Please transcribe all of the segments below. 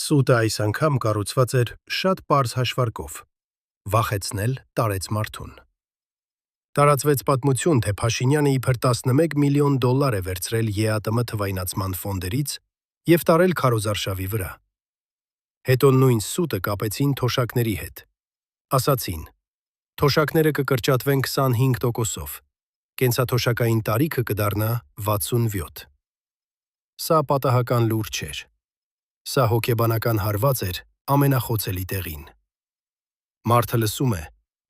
Սուտը այս անգամ կառուցված էր շատ պարզ հաշվարկով. վախեցնել տարեց մարդուն։ Տարածվեց պատմություն, թե Փաշինյանը իբր 11 միլիոն դոլար է վերցրել ԵԱՏՄ թվայնացման ֆոնդերից և տարել քարոզարշավի վրա։ Հետո նույն սուտը կապեցին թոշակների հետ։ Ասացին. թոշակները կկրճատվեն 25%-ով, կենսաթոշակային տարիքը կդառնա 67։ Սա պատահական լուր չէր։ Սա հոգեբանական հարված էր ամենախոցելի տեղին։ Մարդը լսում է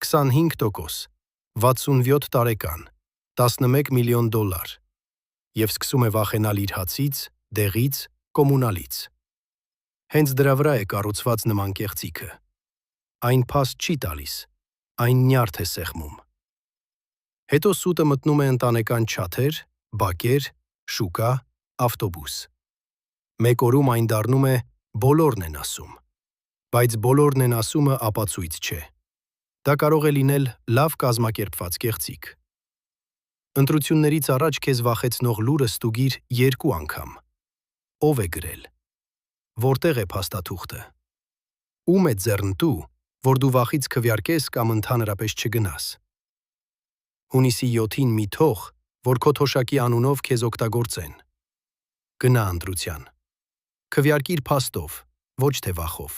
25%, 67 տարեկան, 11 միլիոն դոլար և սկսում է վախենալ իր հացից, դեղից, կոմունալից։ Հենց դրա վրա է կառուցված նման կեղծիքը։ Այն փաստ չի տալիս, այն նյարդ է սեղմում։ Հետո սուտը մտնում է ընտանեկան չաթեր, բակեր, շուկա, ավտոբուս։ Մեկ օրում այն դառնում է «բոլորն են ասում», բայց «բոլորն են ասում»-ը ապացույց չէ։ Դա կարող է լինել լավ կազմակերպված կեղծիք։ Ընտրություններից առաջ քեզ վախեցնող լուրը ստուգիր 2 անգամ։ Ո՞վ է գրել։ Որտե՞ղ է փաստաթուղթը։ Ո՞ւմ է ձեռնտու, որ դու վախից քվեարկես կամ ընդհանրապես չգնաս։ Հունիսի 7-ին մի թող, որ քո թոշակի անունով քեզ օգտագործեն։ Գնա ընտրության։ Քվեարկիր փաստով, ոչ թե վախով։